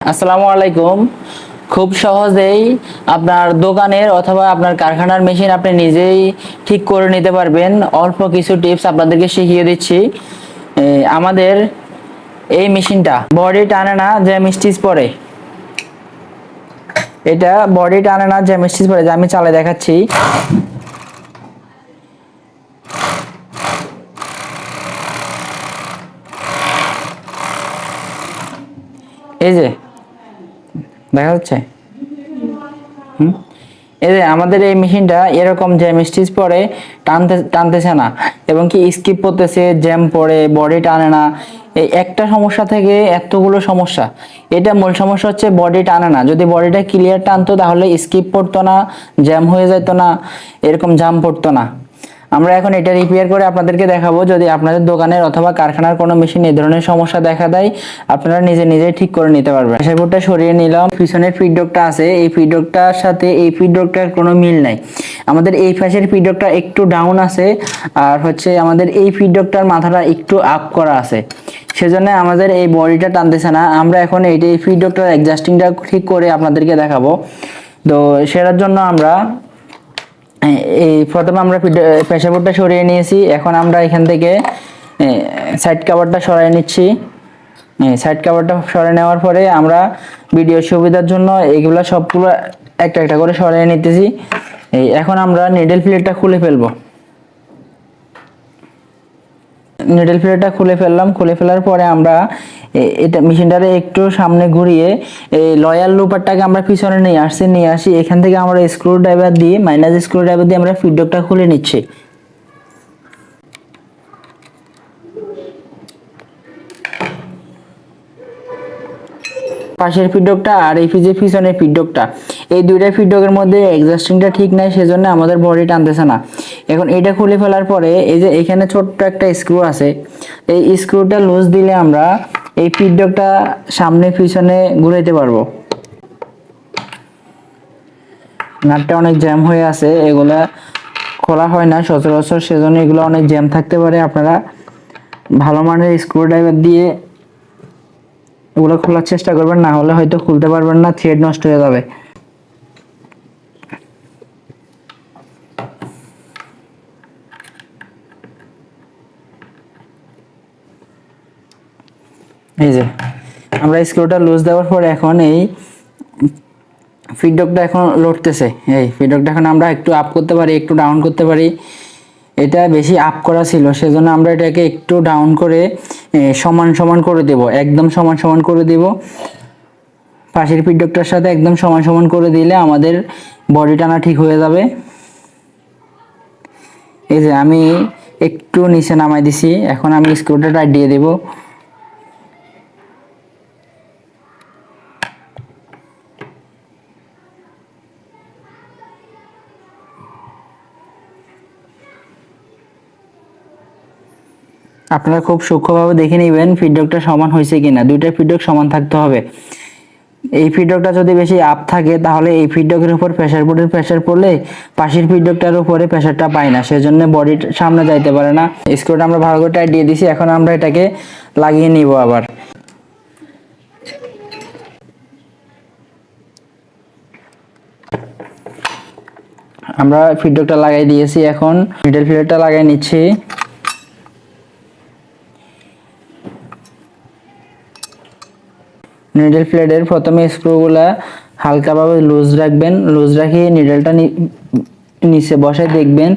আসসালামু আলাইকুম। খুব সহজেই আপনার দোকানের অথবা আপনার কারখানার মেশিন আপনি নিজেই ঠিক করে নিতে পারবেন। অল্প কিছু টিপস আপনাদেরকে শিখিয়ে দিচ্ছি। আমাদের এই মেশিনটা বডি টানে না, জ্যাম স্টিচ পরে। এটা বডি টানে না, জ্যাম স্টিচ পরে, যে আমি চালিয়ে দেখাচ্ছি। এই যে দেখা যাচ্ছে। এই যে আমাদের এই মেশিনটা এরকম জ্যাম স্টিচ পরে টানতেছে না, এবং কি স্কিপ করতেছে, জ্যাম পড়ে, বডি টানে না। এই একটা সমস্যা থেকে এতগুলো সমস্যা। এটা মূল সমস্যা হচ্ছে বডি টানে না। যদি বডিটা ক্লিয়ার টানতো তাহলে স্কিপ পড়তো না, জ্যাম হয়ে যেত না, এরকম জাম পড়তো না। আমরা এখন এটা রিপেয়ার করে আপনাদেরকে দেখাবো। যদি আপনাদের দোকানের অথবা কারখানার কোনো মেশিন এই ধরনের সমস্যা দেখা দেয়, আপনারা নিজে নিজে ঠিক করে নিতে পারবেন। প্রেসার সরিয়ে নিলাম। পিছনের ফিডব্যাকটা আছে, এই ফিডব্যাকটার সাথে এই ফিডব্যাকটার কোনো মিল নাই। আমাদের এই পাশের ফিডব্যাকটা একটু ডাউন আছে, আর হচ্ছে আমাদের এই ফিডব্যাকটার মাথাটা একটু আপ করা আছে, সেজন্য আমাদের এই বডিটা টানতেছে না। আমরা এখন এই ফিডব্যাকটার অ্যাডজাস্টিংটা ঠিক করে আপনাদেরকে দেখাবো। তো সেটার জন্য আমরা এই প্রথমে আমরা প্রেসার বোর্ডটা সরিয়ে নিয়েছি। এখন আমরা এখান থেকে সাইড কভারটা সরিয়ে নিচ্ছি। সাইড কভারটা সরিয়ে নেওয়ার পরে আমরা ভিডিওর সুবিধার জন্য এগুলা সবগুলো একটা একটা করে সরিয়ে নিতেছি। এখন আমরা নিডল প্লেটটা খুলে ফেলবো। নিডল প্লেটটা খুলে ফেললাম। খুলে ফেলার পরে আমরা এটা মেশিনটারে একটু সামনে ঘুরিয়ে এই লয়াল লুপারটাকে আমরা পিছনে নিয়ে আসি। এখান থেকে আমরা স্ক্রু ড্রাইভার দিয়ে, মাইনাস স্ক্রু ড্রাইভার দিয়ে আমরা ফিডব্যাকটা খুলে নিচ্ছি। পাশের ফিডব্যাকটা আর এই যে পিছনের ফিডব্যাকটা, এই দুইটা ফিডব্যাকের মধ্যে অ্যাডজাস্টিংটা ঠিক নাই, সেজন্য আমাদের বডি টানতেছে না। এখন এটা খুলে ফেলার পরে এই যে এখানে ছোট্ট একটা স্ক্রু আছে, এই স্ক্রুটা লুজ দিলে আমরা এই ফিডব্যাকটা সামনে পিছনে ঘুরাইতে পারবো। নাটটা অনেক জ্যাম হয়ে আছে, এগুলা খোলা হয় না সচরাচর, সেজন্য এগুলো অনেক জ্যাম থাকতে পারে। আপনারা ভালো মানের স্ক্রু ড্রাইভার দিয়ে এগুলো খোলার চেষ্টা করবেন, না হলে হয়তো খুলতে পারবেন না, থ্রেড নষ্ট হয়ে যাবে। এই যে আমরা স্ক্রুটা লুজ দেওয়ার পরে এখন এই ফিডব্যাকটা এখন লড়তেছে। এই ফিডব্যাকটা এখন আমরা একটু আপ করতে পারি, একটু ডাউন করতে পারি। এটা বেশি আপ করা ছিল, সেজন্য আমরা এটাকে একটু ডাউন করে সমান সমান করে দেব, একদম সমান সমান করে দেব। পাশের ফিডব্যাকটার সাথে একদম সমান সমান করে দিলে আমাদের বডি টানা ঠিক হয়ে যাবে। এই যে আমি একটু নিচে নামাই দিছি, এখন আমি স্ক্রুটা টাইট দিয়ে দেব। আপনারা খুব সূক্ষ্মভাবে দেখে নেবেন ফিডব্যাকটা সমান হয়েছে কিনা। দুইটা ফিডব্যাক সমান থাকতে হবে। এই ফিডব্যাকটা যদি বেশি আপ থাকে তাহলে এই ফিডব্যাকের উপর প্রেসার বোর্ডের প্রেসার পড়লে পাশের ফিডব্যাকটার উপরে প্রেসারটা পায় না, সেজন্য বডি সামনে যাইতে পারে না। স্ক্রুটা আমরা ভালো করে টাইট দিয়ে দিছি, এখন আমরা এটাকে লাগিয়ে নিব। আবার আমরা ফিডব্যাকটা লাগাই দিয়েছি, এখন মিডল ফিডব্যাকটা লাগাই নিচ্ছি। নিডল প্লেটের প্রথমে স্ক্রুগুলা হালকাভাবে লুজ রাখবেন। লুজ রাখিয়ে নিডলটা নিচে বসায় দেখবেন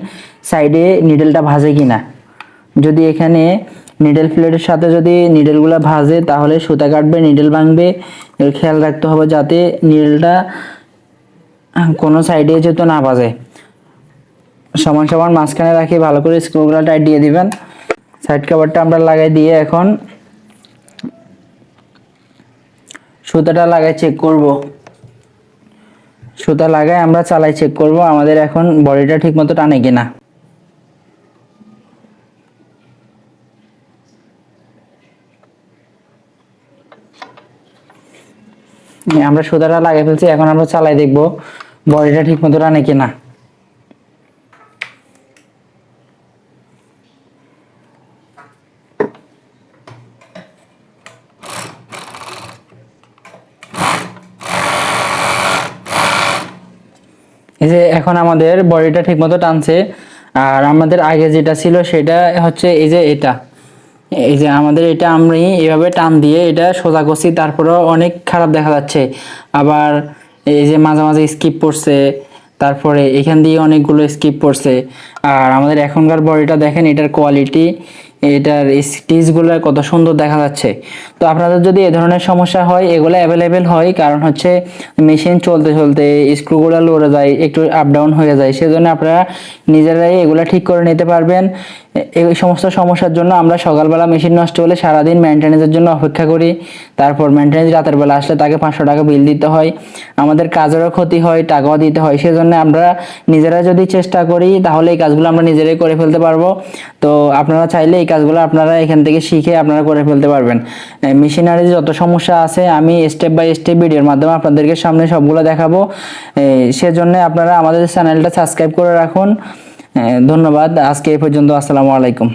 সাইডে নিডলটা ভাজে কিনা। যদি এখানে নিডল প্লেটের সাথে যদি নিডলগুলা ভাজে তাহলে সুতা কাটবে, নিডল ভাঙবে। এর খেয়াল রাখতে হবে যাতে নিডলটা কোনো সাইডে যেত না ভাজে। সমান সমান মাঝখানে রাখি ভালো করে স্ক্রুগুলা টাইট দিয়ে দিবেন। সাইড কভারটা আমরা লাগাই দিয়ে এখন সুতাটা লাগাই চেক করব। সুতা লাগাই আমরা চালাই চেক করব আমাদের এখন বডিটা ঠিকমতো টানে কিনা। আমরা সুতাটা লাগিয়ে ফেলছি, এখন আমরা চালাই দেখব বডিটা ঠিকমতো টানে কিনা। এখন আমাদের বডিটা ঠিকমতো টানছে। আর আমাদের আগে যেটা ছিল সেটা হচ্ছে এই যে আমাদের এটা আমরা এইভাবে টান দিয়ে এটা সোজা করছি, তারপরেও অনেক খারাপ দেখা যাচ্ছে। আবার এই যে মাঝে মাঝে স্কিপ পড়ছে, তারপরে এখান দিয়ে অনেকগুলো স্কিপ পড়ছে। আর আমাদের এখনকার বডিটা দেখেন, এটার কোয়ালিটি, এটার স্টিচগুলো কত সুন্দর দেখা যাচ্ছে। তো আপনাদের যদি এ ধরনের সমস্যা হয়, এগুলো অ্যাভেলেবেল হয়, কারণ হচ্ছে মেশিন চলতে চলতে স্ক্রুগুলো লড়ে যায়, একটু আপ ডাউন হয়ে যায়, সেজন্য আপনারা নিজেরাই এগুলো ঠিক করে নিতে পারবেন। এই সমস্ত সমস্যার জন্য আমরা সকালবেলা মেশিন নষ্ট হলে সারাদিন মেনটেন্যান্সের জন্য অপেক্ষা করি, তারপর মেনটেন্যান্স রাতের বেলা আসলে তাকে 500 টাকা বিল দিতে হয়, আমাদের কাজেরও ক্ষতি হয়, টাকাও দিতে হয়। সেজন্য আমরা নিজেরা যদি চেষ্টা করি তাহলে এই কাজগুলো আমরা নিজেরাই করে ফেলতে পারবো। তো আপনারা চাইলে এই কাজগুলো আপনারা এখান থেকে শিখে আপনারা করে ফেলতে পারবেন। মেশিনারি যত সমস্যা আছে আমি স্টেপ বাই স্টেপ ভিডিওর মাধ্যমে আপনাদেরকে সামনে সবগুলো দেখাবো। সেজন্য আপনারা আমাদের চ্যানেলটা সাবস্ক্রাইব করে রাখুন। ধন্যবাদ। আজকে এই পর্যন্ত। আসসালামু আলাইকুম।